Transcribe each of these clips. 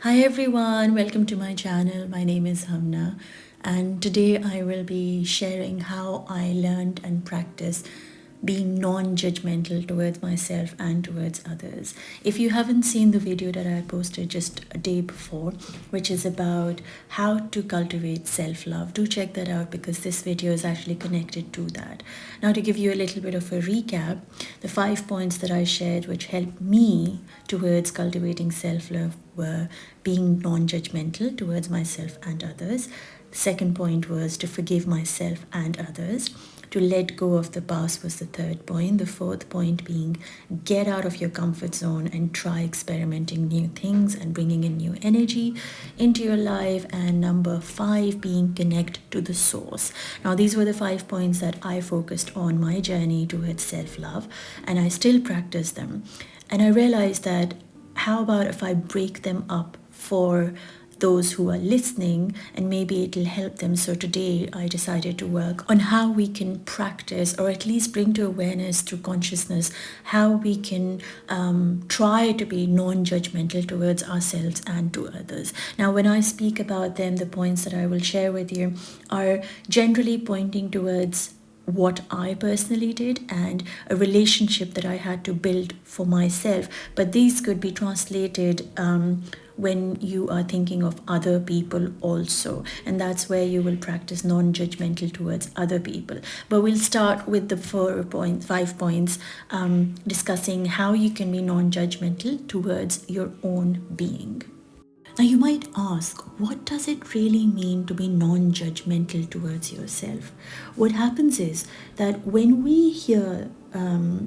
Hi everyone, welcome to my channel. My name is HUMNA, and today I will be sharing how I learned and practiced being non-judgmental towards myself and towards others. If you haven't seen the video that I posted just a day before, which is about how to cultivate self-love, do check that out because this video is actually connected to that. Now, to give you a little bit of a recap, the 5 points that I shared which helped me towards cultivating self-love were being non-judgmental towards myself and others. The second point was to forgive myself and others. To let go of the past was the third point. The fourth point being get out of your comfort zone and try experimenting new things and bringing in new energy into your life. And number 5 being connect to the source. Now, these were the 5 points that I focused on my journey towards self-love, and I still practice them. And I realized that how about if I break them up for those who are listening, and maybe it'll help them. So today I decided to work on how we can practice, or at least bring to awareness through consciousness, how we can try to be non-judgmental towards ourselves and to others. Now, when I speak about them, the points that I will share with you are generally pointing towards what I personally did and a relationship that I had to build for myself. But these could be translated when you are thinking of other people also, and that's where you will practice non-judgmental towards other people. But we'll start with the 5 points, discussing how you can be non-judgmental towards your own being. Now, you might ask, what does it really mean to be non-judgmental towards yourself? What happens is that when we hear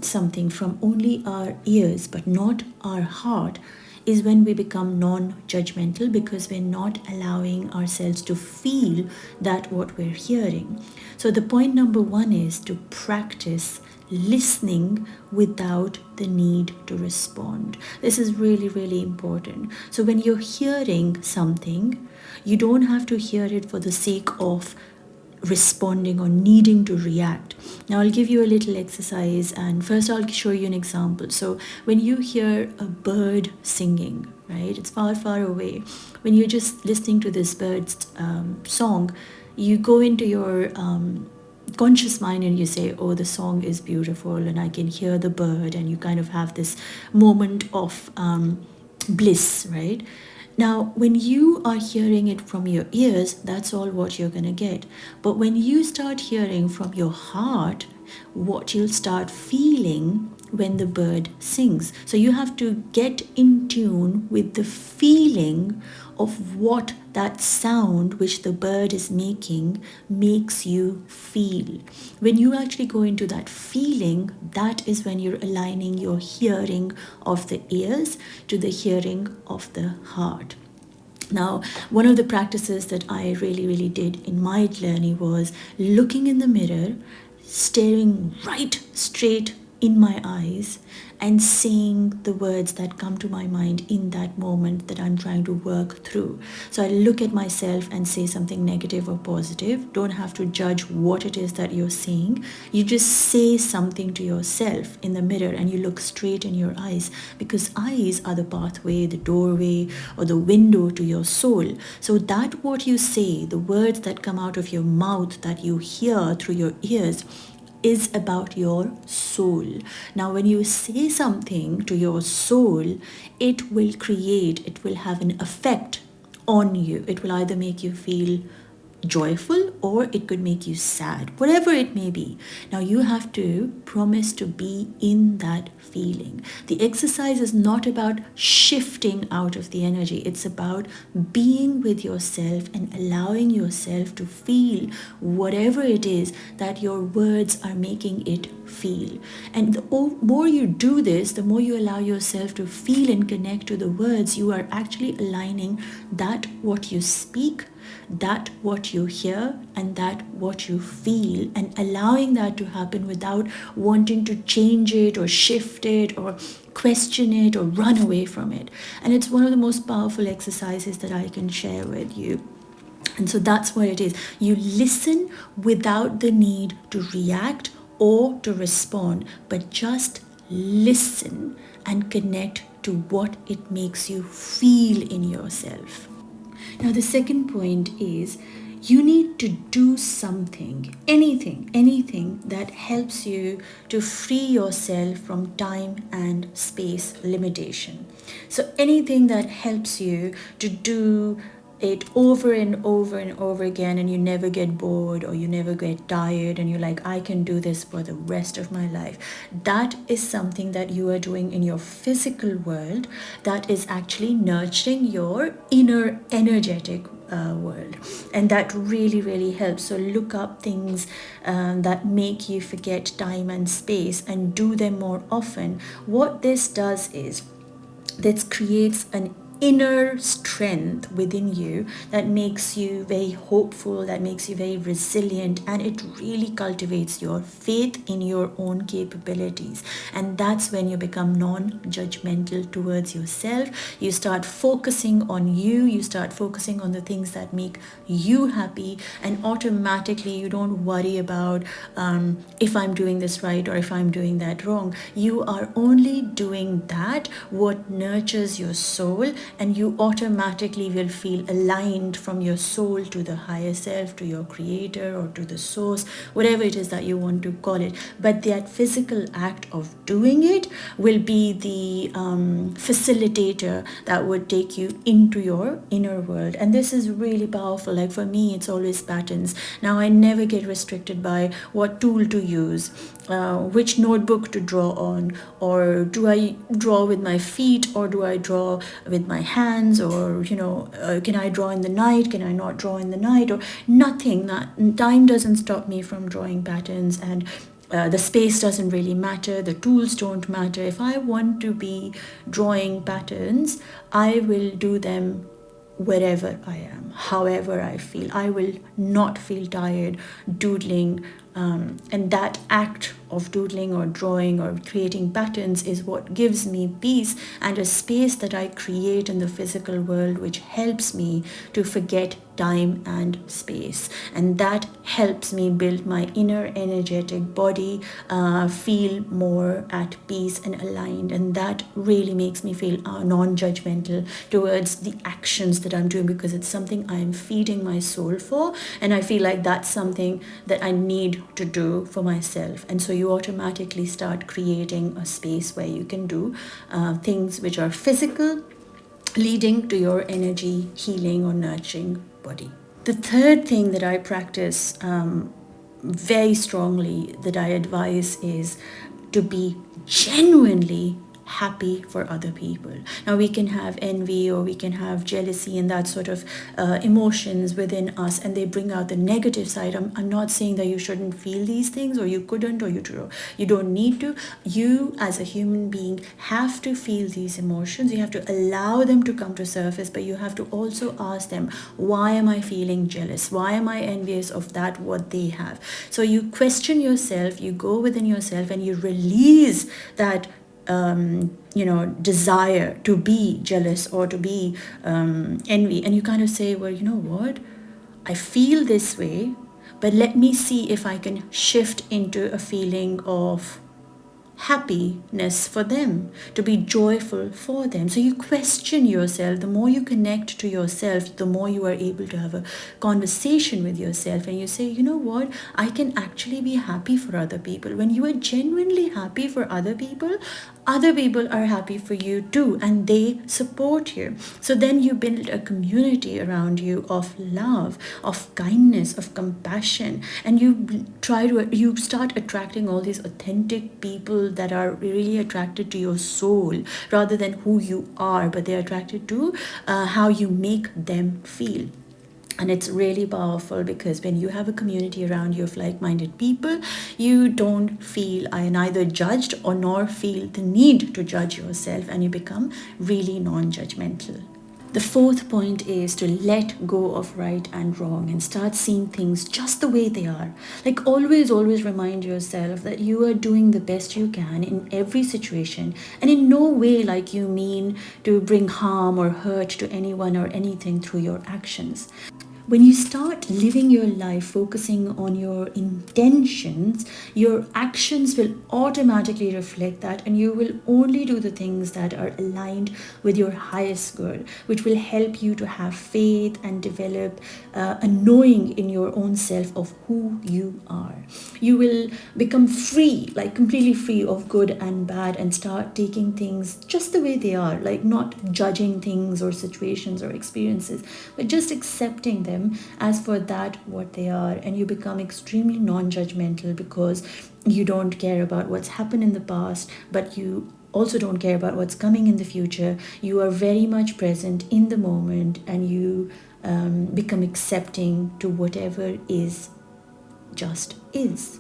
something from only our ears but not our heart, is when we become non-judgmental, because we're not allowing ourselves to feel that what we're hearing. So the point number 1 is to practice listening without the need to respond. This is really, really important. So when you're hearing something, you don't have to hear it for the sake of responding or needing to react. Now, I'll give you a little exercise, and first I'll show you an example. So when you hear a bird singing, right, it's far, far away. When you're just listening to this bird's song, you go into your conscious mind and you say, oh, the song is beautiful and I can hear the bird, and you kind of have this moment of bliss, right? Now, when you are hearing it from your ears, that's all what you're going to get. But when you start hearing from your heart, what you'll start feeling when the bird sings. So you have to get in tune with the feeling of what that sound which the bird is making makes you feel. When you actually go into that feeling, that is when you're aligning your hearing of the ears to the hearing of the heart. Now, one of the practices that I really did in my journey was looking in the mirror, staring right straight in my eyes, and saying the words that come to my mind in that moment that I'm trying to work through. So I look at myself and say something negative or positive. Don't have to judge what it is that you're saying. You just say something to yourself in the mirror and you look straight in your eyes, because eyes are the pathway, the doorway, or the window to your soul. So that what you say, the words that come out of your mouth that you hear through your ears, is about your soul. Now, when you say something to your soul, it will have an effect on you. It will either make you feel joyful or it could make you sad, whatever it may be. Now, you have to promise to be in that feeling. The exercise is not about shifting out of the energy. It's about being with yourself and allowing yourself to feel whatever it is that your words are making it feel. And the more you do this, the more you allow yourself to feel and connect to the words, you are actually aligning that what you speak, that what you hear, and that what you feel, and allowing that to happen without wanting to change it or shift it or question it or run away from it. And it's one of the most powerful exercises that I can share with you. And so that's what it is. You listen without the need to react or to respond, but just listen and connect to what it makes you feel in yourself. Now, the second point is you need to do something, anything that helps you to free yourself from time and space limitation. So, anything that helps you to do it over and over and over again, and you never get bored or you never get tired, and you're like, I can do this for the rest of my life. That is something that you are doing in your physical world that is actually nurturing your inner energetic world, and that really helps. So look up things that make you forget time and space and do them more often. What this does is this creates an inner strength within you that makes you very hopeful, that makes you very resilient, and it really cultivates your faith in your own capabilities. And that's when you become non-judgmental towards yourself. You start focusing on you start focusing on the things that make you happy, and automatically you don't worry about if I'm doing this right or if I'm doing that wrong. You are only doing that what nurtures your soul, and you automatically will feel aligned from your soul to the higher self, to your creator, or to the source, whatever it is that you want to call it. But that physical act of doing it will be the facilitator that would take you into your inner world. And this is really powerful. Like for me, it's always patterns. Now I never get restricted by what tool to use, which notebook to draw on, or do I draw with my feet, or do I draw with my hands, or can I draw in the night, can I not draw in the night, or nothing. That time doesn't stop me from drawing patterns, and the space doesn't really matter, the tools don't matter. If I want to be drawing patterns, I will do them wherever I am, however I feel. I will not feel tired doodling, and that act of doodling or drawing or creating patterns is what gives me peace and a space that I create in the physical world, which helps me to forget time and space. And that helps me build my inner energetic body, feel more at peace and aligned. And that really makes me feel non-judgmental towards the actions that I'm doing, because it's something I'm feeding my soul for, and I feel like that's something that I need to do for myself. And so you automatically start creating a space where you can do things which are physical, leading to your energy healing or nurturing body. The third thing that I practice very strongly, that I advise, is to be genuinely happy for other people. Now we can have envy, or we can have jealousy, and that sort of emotions within us, and they bring out the negative side. I'm not saying that you shouldn't feel these things, or you couldn't, or you don't need to. You as a human being have to feel these emotions. You have to allow them to come to surface, but you have to also ask them, why am I feeling jealous? Why am I envious of that what they have? So you question yourself, you go within yourself, and you release that desire to be jealous or to be envy, and you kind of say, well, you know what, I feel this way, but let me see if I can shift into a feeling of happiness for them, to be joyful for them. So you question yourself. The more you connect to yourself, the more you are able to have a conversation with yourself, and you say, you know what, I can actually be happy for other people. When you are genuinely happy for other people are happy for you too, and they support you. So then you build a community around you of love, of kindness, of compassion, and you start attracting all these authentic people that are really attracted to your soul rather than who you are, but they're attracted to how you make them feel. And it's really powerful, because when you have a community around you of like-minded people, you don't feel neither judged or nor feel the need to judge yourself, and you become really non-judgmental. The fourth point is to let go of right and wrong and start seeing things just the way they are. Like always remind yourself that you are doing the best you can in every situation, and in no way like you mean to bring harm or hurt to anyone or anything through your actions. When you start living your life focusing on your intentions, your actions will automatically reflect that, and you will only do the things that are aligned with your highest good, which will help you to have faith and develop a knowing in your own self of who you are. You will become free, like completely free of good and bad, and start taking things just the way they are, like not judging things or situations or experiences, but just accepting them as for that what they are. And you become extremely non-judgmental because you don't care about what's happened in the past, but you also don't care about what's coming in the future. You are very much present in the moment, and you become accepting to whatever is just is.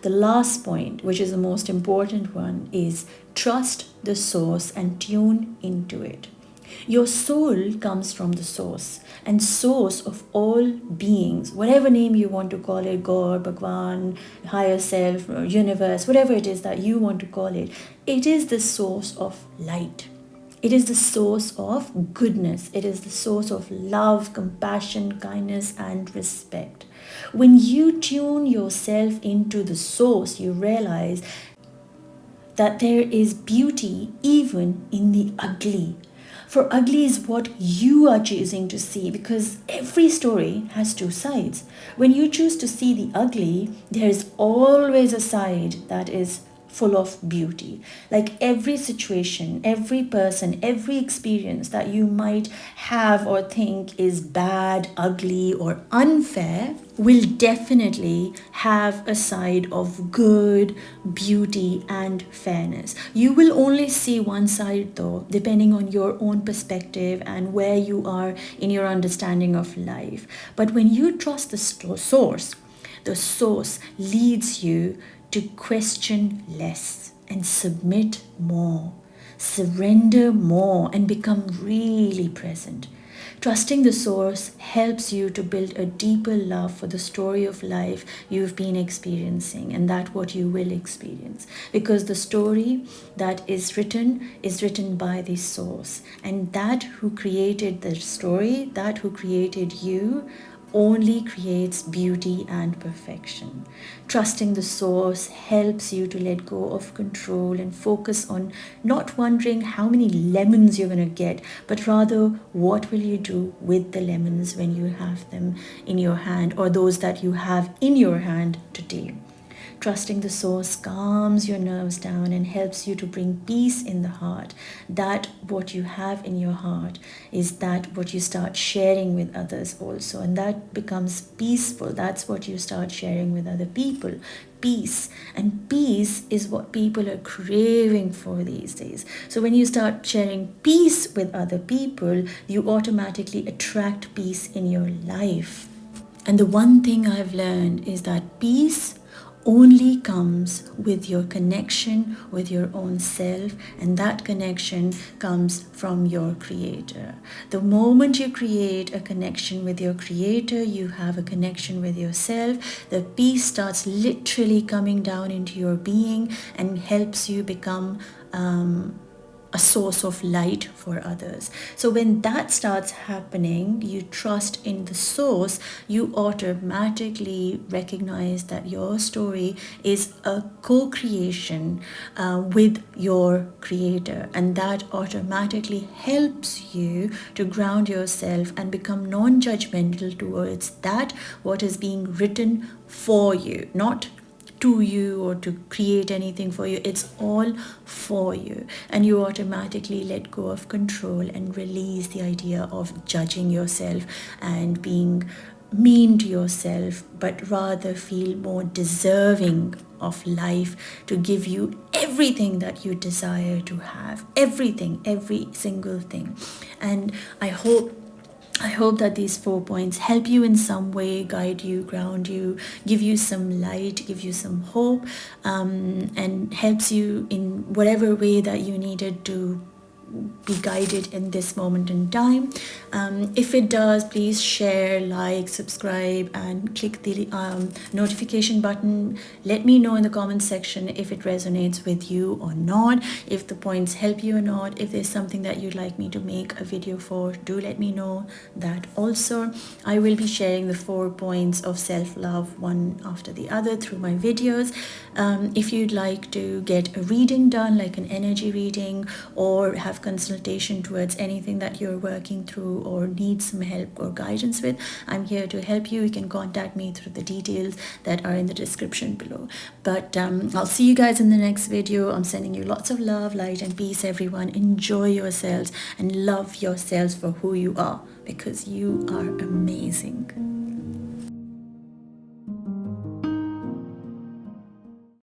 The last point, which is the most important one, is trust the source and tune into it. Your soul comes from the source, and source of all beings, whatever name you want to call it, God, Bhagwan, higher self, universe, whatever it is that you want to call it, it is the source of light. It is the source of goodness. It is the source of love, compassion, kindness, and respect. When you tune yourself into the source, you realize that there is beauty even in the ugly. For ugly is what you are choosing to see, because every story has two sides. When you choose to see the ugly, there is always a side that is full of beauty. Like every situation, every person, every experience that you might have or think is bad, ugly, or unfair will definitely have a side of good, beauty, and fairness. You will only see one side though, depending on your own perspective and where you are in your understanding of life. But when you trust the source, the source leads you to question less and submit more, surrender more, and become really present. Trusting the source helps you to build a deeper love for the story of life you've been experiencing, and that what you will experience. Because the story that is written by the source, and that who created the story, that who created you, only creates beauty and perfection. Trusting the source helps you to let go of control and focus on not wondering how many lemons you're going to get, but rather what will you do with the lemons when you have them in your hand, or those that you have in your hand today. Trusting the source calms your nerves down and helps you to bring peace in the heart. That what you have in your heart is that what you start sharing with others also, and that becomes peaceful. That's what you start sharing with other people. Peace. And peace is what people are craving for these days. So when you start sharing peace with other people, you automatically attract peace in your life. And the one thing I've learned is that peace only comes with your connection with your own self, and that connection comes from your creator. The moment you create a connection with your creator, you have a connection with yourself. The peace starts literally coming down into your being and helps you become a source of light for others. So when that starts happening, you trust in the source, you automatically recognize that your story is a co-creation with your creator, and that automatically helps you to ground yourself and become non-judgmental towards that what is being written for you, not to you or to create anything for you. It's all for you, and you automatically let go of control and release the idea of judging yourself and being mean to yourself, but rather feel more deserving of life to give you everything that you desire to have, everything, every single thing. And I hope that these 4 points help you in some way, guide you, ground you, give you some light, give you some hope, and helps you in whatever way that you needed to be guided in this moment in time. If it does, please share, like, subscribe, and click the notification button. Let me know in the comment section if it resonates with you or not, if the points help you or not. If there's something that you'd like me to make a video for, do let me know that also. I will be sharing the 4 points of self-love one after the other through my videos. If you'd like to get a reading done, like an energy reading, or have consultation towards anything that you're working through or need some help or guidance with, I'm here to help you. You can contact me through the details that are in the description below. But I'll see you guys in the next video. I'm sending you lots of love, light, and peace, everyone. Enjoy yourselves and love yourselves for who you are, because you are amazing.